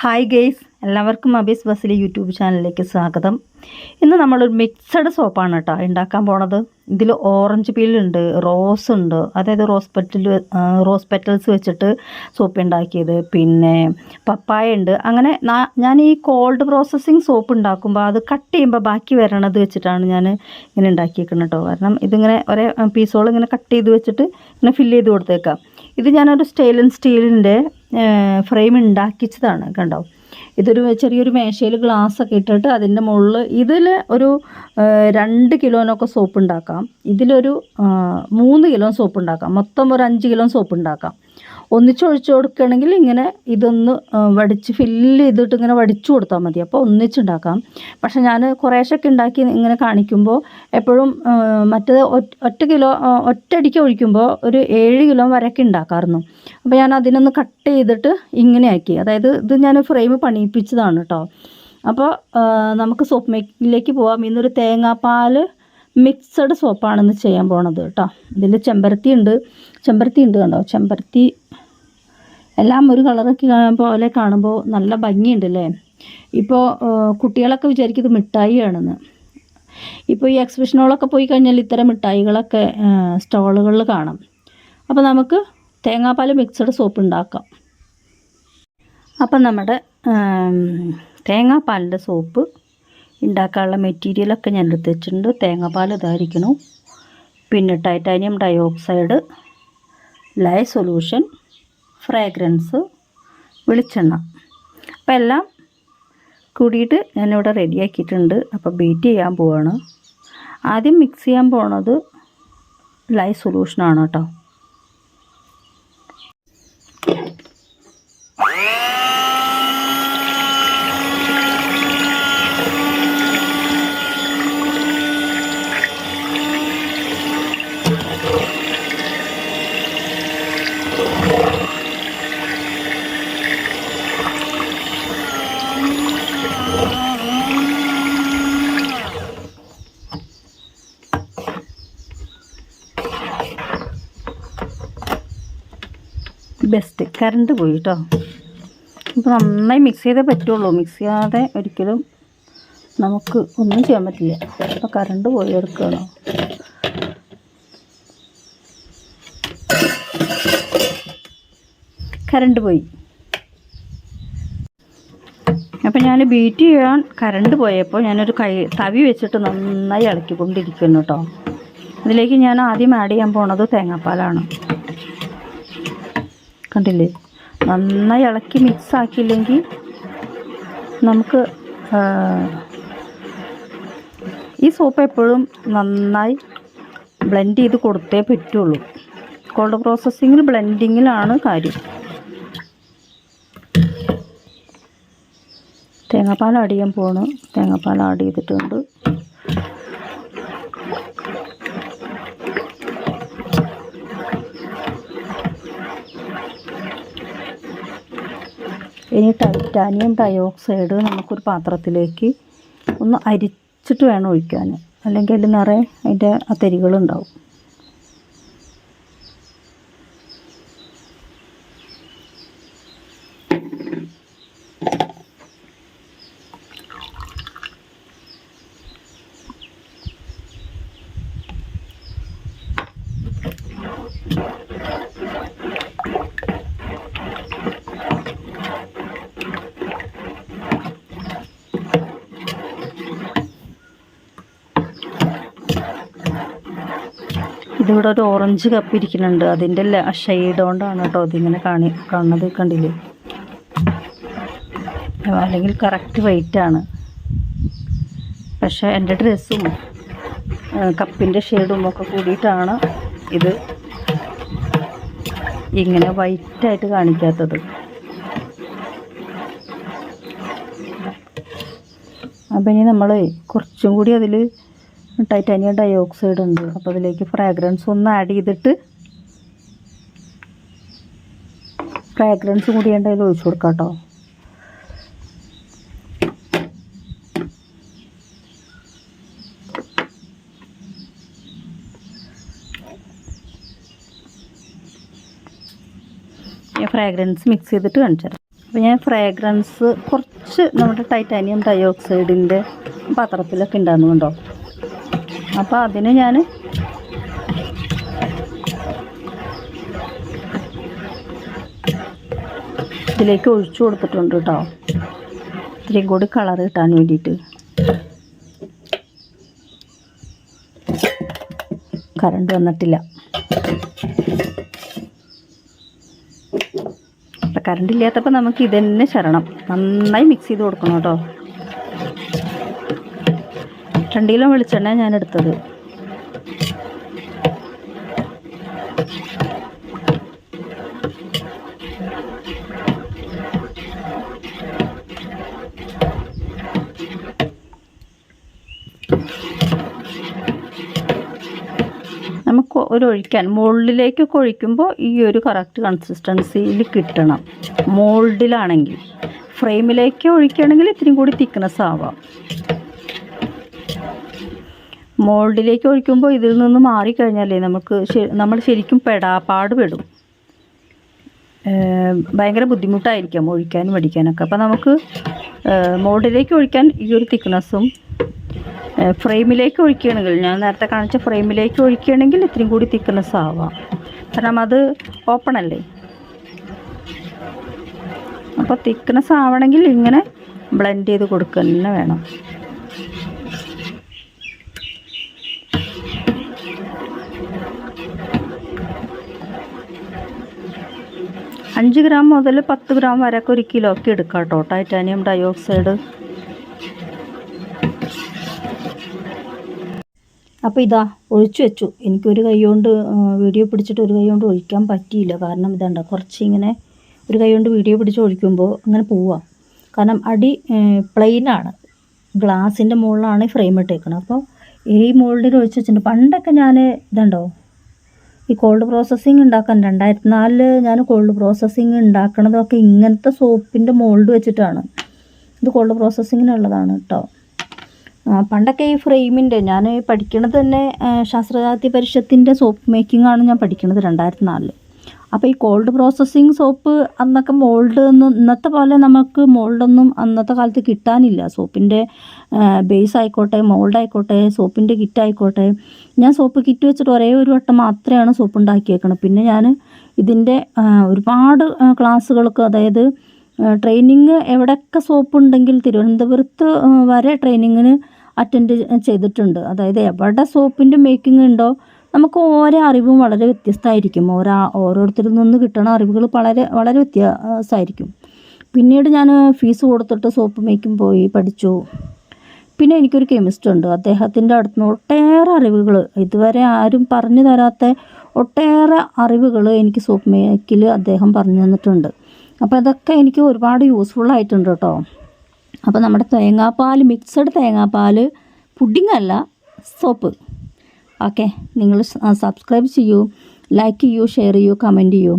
Hi guys, എല്ലാവർക്കും അബീസ് ബസിലി YouTube ചാനലിലേക്ക് സ്വാഗതം. ഇന്ന് നമ്മളൊരു മിക്സഡ് സോപ്പാണ് കേട്ടോ ഉണ്ടാക്കാൻ പോണത്. ഇതിൽ ഓറഞ്ച് പീലുണ്ട്, റോസ് ഉണ്ട്, അതായത് റോസ് പെറ്റൽസ് വെച്ചിട്ട് സോപ്പ് ഉണ്ടാക്കിയത്, പിന്നെ പപ്പായ ഉണ്ട്. അങ്ങനെ ഞാൻ ഈ കോൾഡ് പ്രോസസ്സിങ് സോപ്പ് ഉണ്ടാക്കുമ്പോൾ അത് കട്ട് ചെയ്യുമ്പോൾ ബാക്കി വരണത് വെച്ചിട്ടാണ് ഞാൻ ഇങ്ങനെ ഉണ്ടാക്കിയേക്കുന്നത് കേട്ടോ. കാരണം ഇതിങ്ങനെ ഒരേ പീസോളം ഇങ്ങനെ കട്ട് ചെയ്ത് വെച്ചിട്ട് ഇങ്ങനെ ഫില്ല് ചെയ്ത് കൊടുത്തേക്കാം. ഇത് ഞാനൊരു സ്റ്റെയിൻലെസ് സ്റ്റീലിൻ്റെ ഫ്രെയിം ഉണ്ടാക്കിച്ചതാണ് കണ്ടോ. ഇതൊരു ചെറിയൊരു മേശയിൽ ഗ്ലാസ്സൊക്കെ ഇട്ടിട്ട് അതിൻ്റെ മുകളിൽ ഇതിൽ ഒരു 2 കിലോനൊക്കെ സോപ്പ് ഉണ്ടാക്കാം. ഇതിലൊരു 3 കിലോ സോപ്പ് ഉണ്ടാക്കാം. മൊത്തം ഒരു 5 കിലോ സോപ്പ് ഉണ്ടാക്കാം. ഒന്നിച്ചൊഴിച്ച് കൊടുക്കുകയാണെങ്കിൽ ഇങ്ങനെ ഇതൊന്ന് വടിച്ച് ഫില്ല് ചെയ്തിട്ട് ഇങ്ങനെ വടിച്ചു കൊടുത്താൽ മതി. അപ്പോൾ ഒന്നിച്ചുണ്ടാക്കാം. പക്ഷെ ഞാൻ കുറേശ്ശൊക്കെ ഉണ്ടാക്കി ഇങ്ങനെ കാണിക്കുമ്പോൾ എപ്പോഴും മറ്റേത് ഒറ്റയടിക്ക് ഒഴിക്കുമ്പോൾ ഒരു 7 കിലോ വരെയൊക്കെ ഉണ്ടാക്കാമായിരുന്നു. അപ്പോൾ ഞാൻ അതിനൊന്ന് കട്ട് ചെയ്തിട്ട് ഇങ്ങനെ ആക്കി. അതായത് ഇത് ഞാൻ ഫ്രെയിം പണിയിപ്പിച്ചതാണ് കേട്ടോ. അപ്പോൾ നമുക്ക് സോപ്പ് മേക്കിങ്ങിലേക്ക് പോകാം. ഇന്നൊരു തേങ്ങാപ്പാൽ മിക്സഡ് സോപ്പാണെന്ന് ചെയ്യാൻ പോണത് കേട്ടോ. ഇതിൽ ചെമ്പരത്തി ഉണ്ട് കണ്ടോ. ചെമ്പരത്തി എല്ലാം ഒരു കളറൊക്കെ പോലെ കാണുമ്പോൾ നല്ല ഭംഗിയുണ്ടല്ലേ. ഇപ്പോൾ കുട്ടികളൊക്കെ വിചാരിക്കും ഇത് മിഠായിയാണെന്ന്. ഇപ്പോൾ ഈ എക്സിബിഷനുകളൊക്കെ പോയി കഴിഞ്ഞാൽ ഇത്തരം മിഠായികളൊക്കെ സ്റ്റോളുകളിൽ കാണാം. അപ്പോൾ നമുക്ക് തേങ്ങാപ്പാൽ മിക്സഡ് സോപ്പ് ഉണ്ടാക്കാം. അപ്പം നമ്മുടെ തേങ്ങാപ്പാലിൻ്റെ സോപ്പ് ഉണ്ടാക്കാനുള്ള മെറ്റീരിയലൊക്കെ ഞാൻ എടുത്ത് വെച്ചിട്ടുണ്ട്. തേങ്ങാപ്പാൽ ഇതായിരിക്കണം, പിന്നെ ടൈറ്റാനിയം ഡയോക്സൈഡ്, ലൈ സൊല്യൂഷൻ, ഫ്രാഗ്രൻസ്, വെളിച്ചെണ്ണ. അപ്പോൾ എല്ലാം കൂടിയിട്ട് ഞാനിവിടെ റെഡിയാക്കിയിട്ടുണ്ട്. അപ്പോൾ ബീറ്റ് ചെയ്യാൻ പോവാണ്. ആദ്യം മിക്സ് ചെയ്യാൻ പോണത് ലൈ സൊല്യൂഷനാണ് കേട്ടോ. ബെസ്റ്റ് കറണ്ട് പോയി കേട്ടോ. ഇപ്പോൾ നന്നായി മിക്സ് ചെയ്തേ പറ്റുള്ളൂ. മിക്സ് ചെയ്യാതെ ഒരിക്കലും നമുക്ക് ഒന്നും ചെയ്യാൻ പറ്റില്ല. അപ്പോൾ കറണ്ട് പോയി എടുക്കുകയാണോ. കറണ്ട് പോയി. അപ്പോൾ ഞാൻ ബീറ്റ് ചെയ്യാൻ കറണ്ട് പോയപ്പോൾ ഞാനൊരു തവി വെച്ചിട്ട് നന്നായി ഇളക്കിക്കൊണ്ടിരിക്കുന്നു കേട്ടോ. അതിലേക്ക് ഞാൻ ആദ്യം ആഡ് ചെയ്യാൻ പോണത് തേങ്ങാപ്പാലാണ്. കണ്ടില്ലേ, നന്നായി ഇളക്കി മിക്സ് ആക്കിയില്ലെങ്കിൽ നമുക്ക് ഈ സോപ്പ് എപ്പോഴും നന്നായി ബ്ലെൻഡ് ചെയ്ത് കൊടുത്തേ പറ്റുള്ളൂ. കോൾഡ് പ്രോസസ്സിങ്ങിൽ ബ്ലെൻഡിങ്ങിലാണ് കാര്യം. തേങ്ങാപ്പാൽ ആഡ് ചെയ്യാൻ പോണ്. തേങ്ങാപ്പാൽ ആഡ് ചെയ്തിട്ടുണ്ട്. ഇനി ടൈറ്റാനിയം ഡയോക്സൈഡ് നമുക്കൊരു പാത്രത്തിലേക്ക് ഒന്ന് അരിച്ചിട്ട് വേണം ഒഴിക്കാൻ. അല്ലെങ്കിൽ അതിൽ നിറയെ അതിൻ്റെ ആ തരികളുണ്ടാവും. ഇതിവിടെ ഒരു ഓറഞ്ച് കപ്പ് ഇരിക്കുന്നുണ്ട്. അതിൻ്റെ ഷെയ്ഡ് കൊണ്ടാണ് കേട്ടോ ഇതിങ്ങനെ കാണുന്നത്. കണ്ടില്ലേ, അല്ലെങ്കിൽ കറക്റ്റ് വെയിറ്റാണ്. പക്ഷേ എൻ്റെ ഡ്രസ്സും കപ്പിൻ്റെ ഷെയ്ഡും ഒക്കെ കൂടിയിട്ടാണ് ഇത് ഇങ്ങനെ വൈറ്റായിട്ട് കാണിക്കാത്തത്. അപ്പം ഇനി നമ്മൾ കുറച്ചും കൂടി അതിൽ ടൈറ്റാനിയം ഡയോക്സൈഡ് ഉണ്ട്. അപ്പോൾ അതിലേക്ക് ഫ്രാഗ്രൻസ് ഒന്ന് ആഡ് ചെയ്തിട്ട് ഫ്രാഗ്രൻസ് കൂടി അതിൽ ഒഴിച്ചു കൊടുക്കാം കേട്ടോ. ഫ്രാഗ്രൻസ് മിക്സ് ചെയ്തിട്ട് കാണിച്ചു തരാം. അപ്പോൾ ഞാൻ ഫ്രാഗ്രൻസ് കുറച്ച് നമ്മുടെ ടൈറ്റാനിയം ഡയോക്സൈഡിൻ്റെ പാത്രത്തിലൊക്കെ ഉണ്ടായിരുന്നു കണ്ടോ. അപ്പോൾ അതിന് ഞാൻ ഇതിലേക്ക് ഒഴിച്ചു കൊടുത്തിട്ടുണ്ട് കേട്ടോ, ഇത്തിരിയും കൂടി കളർ കിട്ടാൻ വേണ്ടിയിട്ട്. കറണ്ട് വന്നിട്ടില്ല. അപ്പം കറണ്ട് ഇല്ലാത്തപ്പോൾ നമുക്ക് ഇതന്നെ ശരണം. നന്നായി മിക്സ് ചെയ്ത് കൊടുക്കണം കേട്ടോ. 2 കിലോ വെളിച്ചെണ്ണ ഞാൻ എടുത്തത്. നമുക്ക് ഒഴിക്കാൻ മോൾഡിലേക്കൊക്കെ ഒഴിക്കുമ്പോൾ ഈ ഒരു കറക്റ്റ് കൺസിസ്റ്റൻസിയിൽ കിട്ടണം. മോൾഡിലാണെങ്കിൽ, ഫ്രെയിമിലേക്ക് ഒഴിക്കുകയാണെങ്കിൽ ഇത്തിരി കൂടി തിക്നെസ് ആവാം. മോൾഡിലേക്ക് ഒഴിക്കുമ്പോൾ ഇതിൽ നിന്ന് മാറിക്കഴിഞ്ഞാലേ നമ്മൾ ശരിക്കും പാടുപെടും. ഭയങ്കര ബുദ്ധിമുട്ടായിരിക്കാം ഒഴിക്കാനും പഠിക്കാനൊക്കെ. അപ്പോൾ നമുക്ക് മോൾഡിലേക്ക് ഒഴിക്കാൻ ഈ ഒരു തിക്നെസ്സും, ഫ്രെയിമിലേക്ക് ഒഴിക്കുകയാണെങ്കിൽ, ഞാൻ നേരത്തെ കാണിച്ച ഫ്രെയിമിലേക്ക് ഒഴിക്കുകയാണെങ്കിൽ ഇത്തിരി കൂടി തിക്നെസ് ആവാം. കാരണം അത് ഓപ്പൺ അല്ലേ. അപ്പോൾ തിക്നെസ് ആവണമെങ്കിൽ ഇങ്ങനെ ബ്ലെൻഡ് ചെയ്ത് കൊടുക്കുക തന്നെ വേണം. അഞ്ച് ഗ്രാം മുതൽ 10 ഗ്രാം വരെയൊക്കെ 1 കിലോ ഒക്കെ എടുക്കാം കേട്ടോ ടൈറ്റാനിയം ഡയോക്സൈഡ്. അപ്പോൾ ഇതാ ഒഴിച്ചു വെച്ചു. എനിക്കൊരു കൈ കൊണ്ട് വീഡിയോ പിടിച്ചിട്ട് ഒരു കൈ കൊണ്ട് ഒഴിക്കാൻ പറ്റിയില്ല. കാരണം ഇതുണ്ട്, കുറച്ച് ഇങ്ങനെ ഒരു കൈ കൊണ്ട് വീഡിയോ പിടിച്ച് ഒഴിക്കുമ്പോൾ അങ്ങനെ പോവുക. കാരണം അടി പ്ലെയിനാണ്, ഗ്ലാസിൻ്റെ മുകളിലാണ് ഫ്രെയിം ഇട്ടേക്കുന്നത്. അപ്പോൾ ഈ മോൾഡിൽ ഒഴിച്ച് വെച്ചിട്ടുണ്ട്. പണ്ടൊക്കെ ഞാൻ ഇതുണ്ടോ ഈ കോൾഡ് പ്രോസസ്സിങ് ഉണ്ടാക്കാൻ 2004 ഞാൻ കോൾഡ് പ്രോസസ്സിങ് ഉണ്ടാക്കണതൊക്കെ ഇങ്ങനത്തെ സോപ്പിൻ്റെ മോൾഡ് വെച്ചിട്ടാണ്. ഇത് കോൾഡ് പ്രോസസ്സിങ്ങിനുള്ളതാണ് കേട്ടോ. പണ്ടൊക്കെ ഈ ഫ്രെയിമിൻ്റെ ഞാൻ പഠിക്കണത് തന്നെ ശാസ്ത്രസാഹിത്യ പരിഷത്തിൻ്റെ സോപ്പ് മേക്കിംഗ് ആണ് ഞാൻ പഠിക്കണത് 2004. അപ്പോൾ ഈ കോൾഡ് പ്രോസസ്സിങ് സോപ്പ് അന്നൊക്കെ മോൾഡ് ഒന്നും ഇന്നത്തെ പോലെ നമുക്ക് മോൾഡൊന്നും അന്നത്തെ കാലത്ത് കിട്ടാനില്ല. സോപ്പിൻ്റെ ബേസ് ആയിക്കോട്ടെ, മോൾഡ് ആയിക്കോട്ടെ, സോപ്പിൻ്റെ കിറ്റ് ആയിക്കോട്ടെ. ഞാൻ സോപ്പ് കിറ്റ് വെച്ചിട്ട് ഒരേ ഒരു വട്ടം മാത്രമാണ് സോപ്പ് ഉണ്ടാക്കിയേക്കണം. പിന്നെ ഞാൻ ഇതിൻ്റെ ഒരുപാട് ക്ലാസ്സുകൾക്ക്, അതായത് ട്രെയിനിങ് എവിടെയൊക്കെ സോപ്പ് ഉണ്ടെങ്കിൽ തിരുവനന്തപുരത്ത് വരെ ട്രെയിനിങ്ങിന് അറ്റൻഡ് ചെയ്തിട്ടുണ്ട്. അതായത് എവിടെ സോപ്പിൻ്റെ മേക്കിംഗ് ഉണ്ടോ നമുക്ക് ഓരോ അറിവും വളരെ വ്യത്യസ്തമായിരിക്കും. ഓരോരുത്തരിൽ നിന്ന് കിട്ടുന്ന അറിവുകൾ വളരെ വ്യത്യാസമായിരിക്കും. പിന്നീട് ഞാൻ ഫീസ് കൊടുത്തിട്ട് സോപ്പ് മേക്കിംഗ് പോയി പഠിച്ചു. പിന്നെ എനിക്കൊരു കെമിസ്റ്റ് ഉണ്ട്, അദ്ദേഹത്തിൻ്റെ അടുത്ത് നിന്ന് ഒട്ടേറെ അറിവുകൾ, ഇതുവരെ ആരും പറഞ്ഞു തരാത്ത ഒട്ടേറെ അറിവുകൾ എനിക്ക് സോപ്പ് മേക്കിൽ അദ്ദേഹം പറഞ്ഞു തന്നിട്ടുണ്ട്. അപ്പോൾ അതൊക്കെ എനിക്ക് ഒരുപാട് യൂസ്ഫുള്ളായിട്ടുണ്ട് കേട്ടോ. അപ്പോൾ നമ്മുടെ തേങ്ങാപ്പാൽ, മിക്സഡ് തേങ്ങാപ്പാൽ പുഡിംഗ് അല്ല, സോപ്പ്. ഓക്കെ, നിങ്ങൾ സബ്സ്ക്രൈബ് ചെയ്യൂ, ലൈക്ക് ചെയ്യൂ, ഷെയർ ചെയ്യൂ, കമൻറ്റ് ചെയ്യൂ.